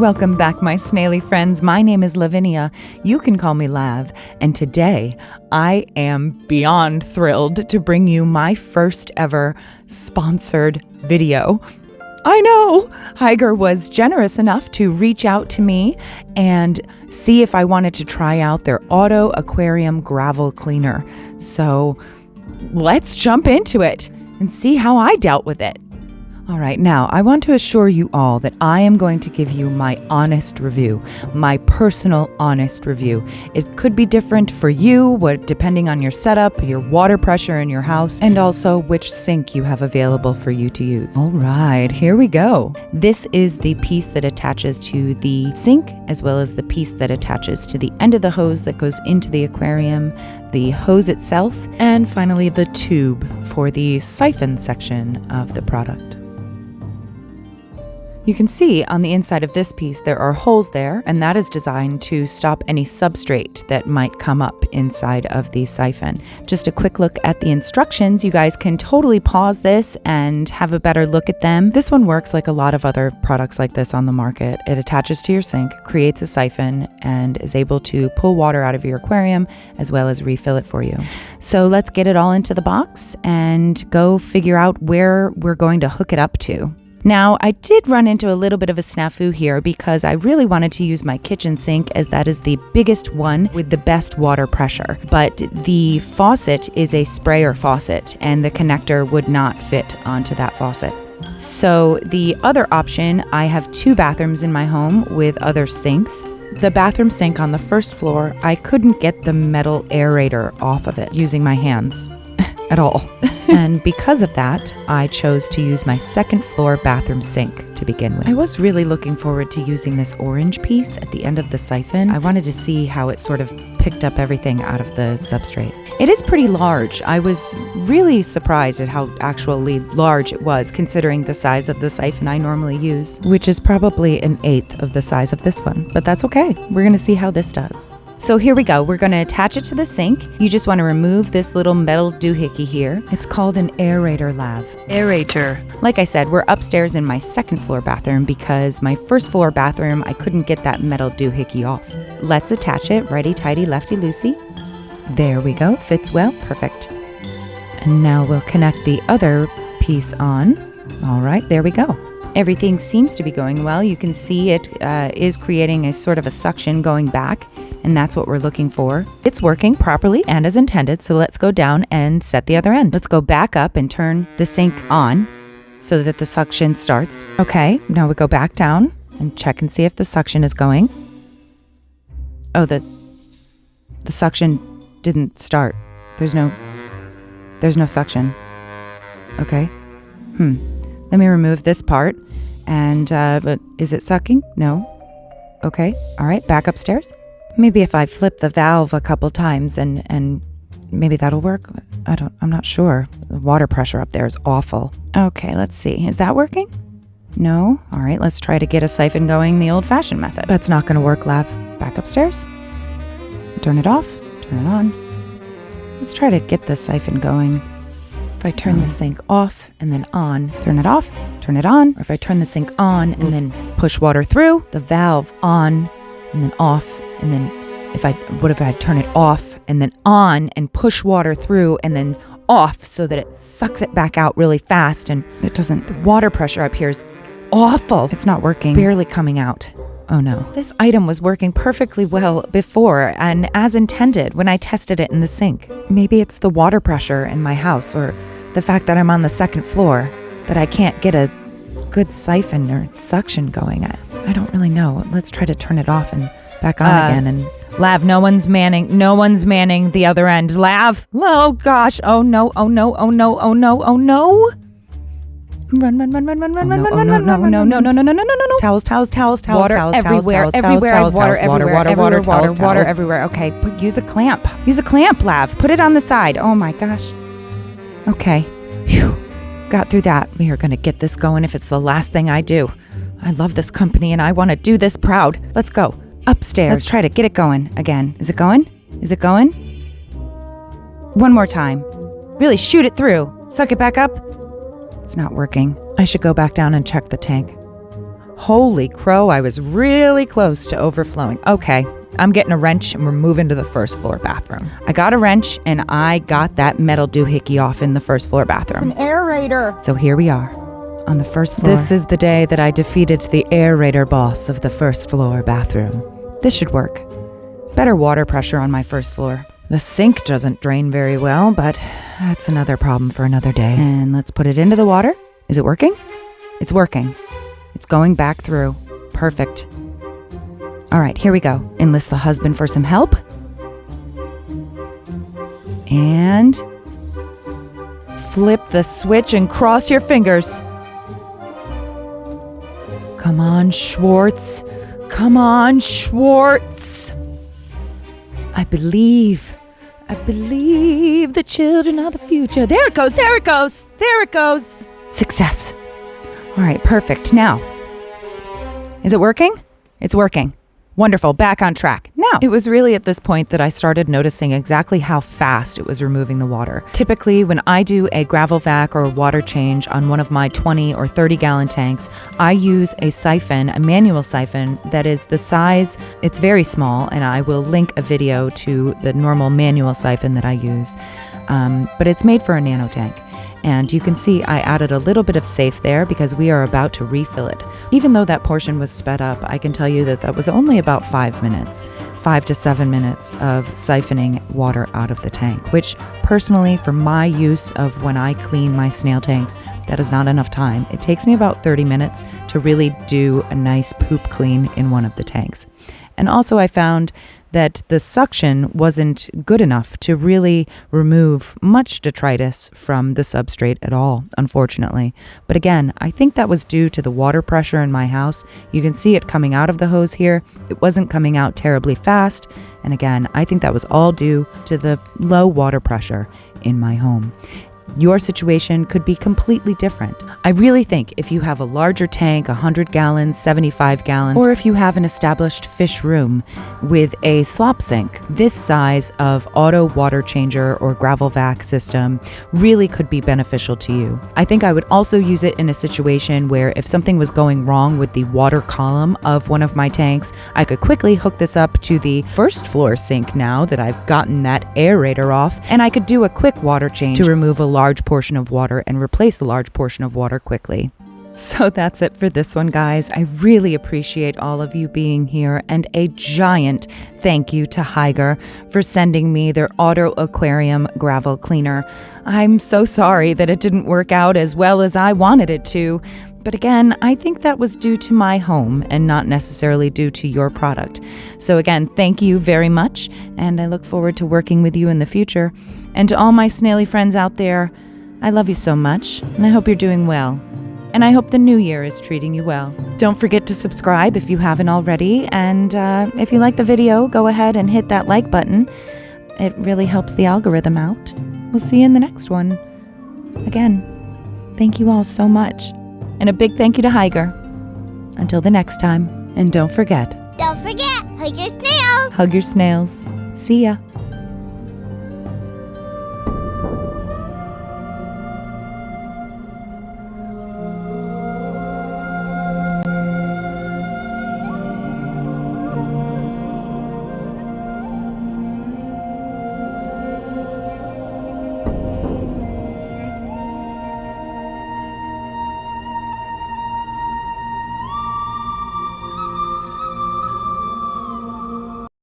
Welcome back, my snaily friends. My name is Lavinia. You can call me Lav. And today, I am beyond thrilled to bring you my first ever sponsored video. I know! Hygger was generous enough to reach out to me and see if I wanted to try out their auto aquarium gravel cleaner. So let's jump into it and see how I dealt with it. All right, now I want to assure you all that I am going to give you my honest review, my personal honest review. It could be different for you, depending on your setup, your water pressure in your house, and also which sink you have available for you to use. All right, here we go. This is the piece that attaches to the sink, as well as the piece that attaches to the end of the hose that goes into the aquarium, the hose itself, and finally the tube for the siphon section of the product. You can see on the inside of this piece there are holes there, and that is designed to stop any substrate that might come up inside of the siphon. Just a quick look at the instructions. You guys can totally pause this and have a better look at them. This one works like a lot of other products like this on the market. It attaches to your sink, creates a siphon, and is able to pull water out of your aquarium as well as refill it for you. So let's get it all into the box and go figure out where we're going to hook it up to. Now, I did run into a little bit of a snafu here because I really wanted to use my kitchen sink, as that is the biggest one with the best water pressure. But the faucet is a sprayer faucet, and the connector would not fit onto that faucet. So the other option, I have 2 bathrooms in my home with other sinks. The bathroom sink on the first floor, I couldn't get the metal aerator off of it using my hands at all. And because of that, I chose to use my second floor bathroom sink to begin with. I was really looking forward to using this orange piece at the end of the siphon. I wanted to see how it sort of picked up everything out of the substrate. It is pretty large. I was really surprised at how actually large it was, considering the size of the siphon I normally use, which is probably 1/8 of the size of this one. But that's okay. We're going to see how this does. So here we go. We're going to attach it to the sink. You just want to remove this little metal doohickey here. It's called an aerator, Lav. Aerator. Like I said, we're upstairs in my second floor bathroom because my first floor bathroom, I couldn't get that metal doohickey off. Let's attach it righty-tighty, lefty-loosey. There we go. Fits well. Perfect. And now we'll connect the other piece on. All right, there we go. Everything seems to be going well. You can see it is creating a sort of a suction going back, and that's what we're looking for. It's working properly and as intended, so let's go down and set the other end. Let's go back up and turn the sink on so that the suction starts. Okay, now we go back down and check and see if the suction is going. Oh, the suction didn't start. There's no suction. Okay. Let me remove this part. And, but is it sucking? No. Okay. All right. Back upstairs. Maybe if I flip the valve a couple times and maybe that'll work. I'm not sure. The water pressure up there is awful. Okay. Let's see. Is that working? No. All right. Let's try to get a siphon going the old fashioned method. That's not going to work, Lav. Back upstairs. Turn it off. Turn it on. Let's try to get the siphon going. If I turn the sink off and then on, turn it off, turn it on, or if I turn the sink on and then push water through, the valve on and then off, and then what if I turn it off and then on and push water through and then off so that it sucks it back out really fast, and the water pressure up here is awful. It's not working, barely coming out. Oh no. This item was working perfectly well before and as intended when I tested it in the sink. Maybe it's the water pressure in my house, or the fact that I'm on the second floor, that I can't get a good siphon or suction going. I don't really know. Let's try to turn it off and back on again. And Lav, no one's manning the other end. Lav! Oh gosh. Oh no. Oh no. Oh no. Oh no. Oh no. Run. No. Towels. Water everywhere. Water everywhere. Okay, use a clamp. Lav. Put it on the side. Oh my gosh. Okay. Phew. Got through that. We are going to get this going if it's the last thing I do. I love this company and I want to do this proud. Let's go. Upstairs. Let's try to get it going again. Is it going? One more time. Really shoot it through. Suck it back up. It's not working. I should go back down and check the tank. Holy crow, I was really close to overflowing. Okay, I'm getting a wrench and we're moving to the first floor bathroom. I got a wrench and I got that metal doohickey off in the first floor bathroom. It's an aerator. So here we are on the first floor. This is the day that I defeated the aerator boss of the first floor bathroom. This should work. Better water pressure on my first floor. The sink doesn't drain very well, but that's another problem for another day. And let's put it into the water. Is it working? It's working. It's going back through. Perfect. All right, here we go. Enlist the husband for some help. And flip the switch and cross your fingers. Come on, Schwartz. Come on, Schwartz. I believe the children are the future. There it goes, there it goes, there it goes. Success. All right, perfect. Now, is it working? It's working. Wonderful, back on track. Now, it was really at this point that I started noticing exactly how fast it was removing the water. Typically, when I do a gravel vac or a water change on one of my 20 or 30 gallon tanks, I use a siphon, a manual siphon that is the size, it's very small, and I will link a video to the normal manual siphon that I use. But it's made for a nano tank. And you can see I added a little bit of safe there because we are about to refill it. Even though that portion was sped up, I can tell you that that was only about 5 minutes, 5 to 7 minutes of siphoning water out of the tank, which personally for my use of when I clean my snail tanks, that is not enough time. It takes me about 30 minutes to really do a nice poop clean in one of the tanks. And also I found that the suction wasn't good enough to really remove much detritus from the substrate at all, unfortunately. But again, I think that was due to the water pressure in my house. You can see it coming out of the hose here. It wasn't coming out terribly fast. And again, I think that was all due to the low water pressure in my home. Your situation could be completely different. I really think if you have a larger tank, 100 gallons, 75 gallons, or if you have an established fish room with a slop sink, this size of auto water changer or gravel vac system really could be beneficial to you. I think I would also use it in a situation where if something was going wrong with the water column of one of my tanks, I could quickly hook this up to the first floor sink now that I've gotten that aerator off, and I could do a quick water change to remove a large portion of water and replace a large portion of water quickly. So that's it for this one, guys. I really appreciate all of you being here, and a giant thank you to Hygger for sending me their Auto Aquarium gravel cleaner. I'm so sorry that it didn't work out as well as I wanted it to, but again, I think that was due to my home and not necessarily due to your product. So again, thank you very much, and I look forward to working with you in the future. And to all my snaily friends out there, I love you so much, and I hope you're doing well. And I hope the new year is treating you well. Don't forget to subscribe if you haven't already, and if you like the video, go ahead and hit that like button. It really helps the algorithm out. We'll see you in the next one. Again, thank you all so much. And a big thank you to Hygger. Until the next time, and don't forget, Don't forget, hug your snails. hug your snails. See ya.